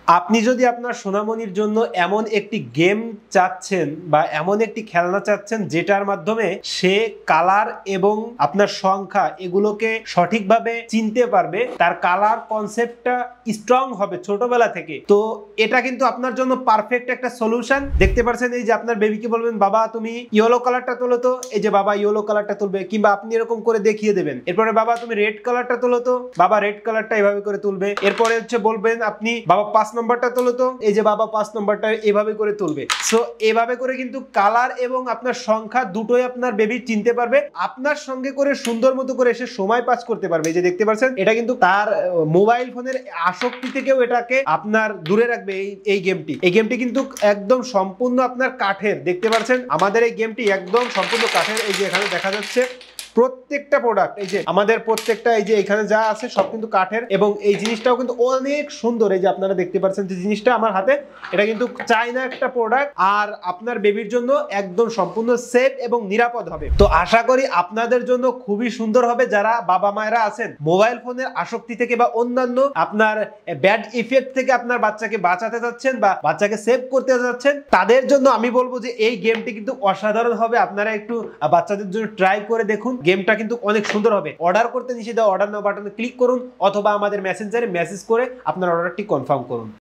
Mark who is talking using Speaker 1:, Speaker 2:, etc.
Speaker 1: আপনি যদি আপনার সোনামণির জন্য এমন একটি গেম চাচ্ছেন বা এমন একটি খেলনা চাচ্ছেন যেটার মাধ্যমে সে কালার এবং আপনার সংখ্যা এগুলোকে সঠিকভাবে চিনতে পারবে, তার কালার কনসেপ্টটা স্ট্রং হবে ছোটবেলা থেকে, তো এটা কিন্তু আপনার জন্য পারফেক্ট একটা সলিউশন। দেখতে পাচ্ছেন এই যে আপনার বেবিকে বলবেন বাবা তুমি ইয়েলো কালারটা তোলো তো, এই যে বাবা ইয়েলো কালারটা তুলবে, কিংবা আপনি এরকম করে দেখিয়ে দেবেন। এরপরে বাবা তুমি রেড কালারটা তোলো তো, বাবা রেড কালারটা এভাবে করে তুলবে। এরপরে হচ্ছে বলবেন আপনি বাবা 5 নম্বরটা তোলো তো, এই যে বাবা 5 নম্বরটা এভাবে করে তুলবে। সো এভাবে করে কিন্তু কালার এবং আপনার সংখ্যা দুটোই আপনার বেবি চিনতে পারবে, আপনার সঙ্গে করে সুন্দর মতো করে এসে সময় পাস করতে পারবে। এই যে দেখতে পাচ্ছেন এটা কিন্তু তার মোবাইল ফোনের আসক্তি থেকেও এটাকে আপনার দূরে রাখবে। এই গেমটি কিন্তু একদম সম্পূর্ণ আপনার কাঠের। দেখতে পাচ্ছেন আমাদের এই গেমটি একদম সম্পূর্ণ কাঠের। এই যে এখানে দেখা যাচ্ছে প্রত্যেকটা প্রোডাক্ট, এই যে আমাদের প্রত্যেকটা এই যে এখানে যা আছে সব কিন্তু কাঠের, এবং এই জিনিসটাও কিন্তু অনেক সুন্দর। এই যে আপনারা দেখতে পাচ্ছেন যে জিনিসটা আমার হাতে, এটা কিন্তু চাইনা একটা প্রোডাক্ট, আর আপনার বেবির জন্য একদম সম্পূর্ণ সেফ এবং নিরাপদ হবে। তো আশা করি আপনাদের জন্য খুবই সুন্দর হবে। যারা বাবা মায়েরা আছেন মোবাইল ফোনের আসক্তি থেকে বা অন্যান্য আপনার ব্যাড ইফেক্ট থেকে আপনার বাচ্চাকে বাঁচাতে যাচ্ছেন বা বাচ্চাকে সেভ করতে যাচ্ছেন, তাদের জন্য আমি বলবো যে এই গেমটি কিন্তু অসাধারণ হবে। আপনারা একটু বাচ্চাদের জন্য ট্রাই করে দেখুন, গেমটা কিন্তু অনেক সুন্দর হবে। অর্ডার করতে নিচে দেওয়া অর্ডার নাও বাটনে ক্লিক করুন, অথবা আমাদের মেসেঞ্জারে মেসেজ করে আপনার অর্ডারটি কনফার্ম করুন।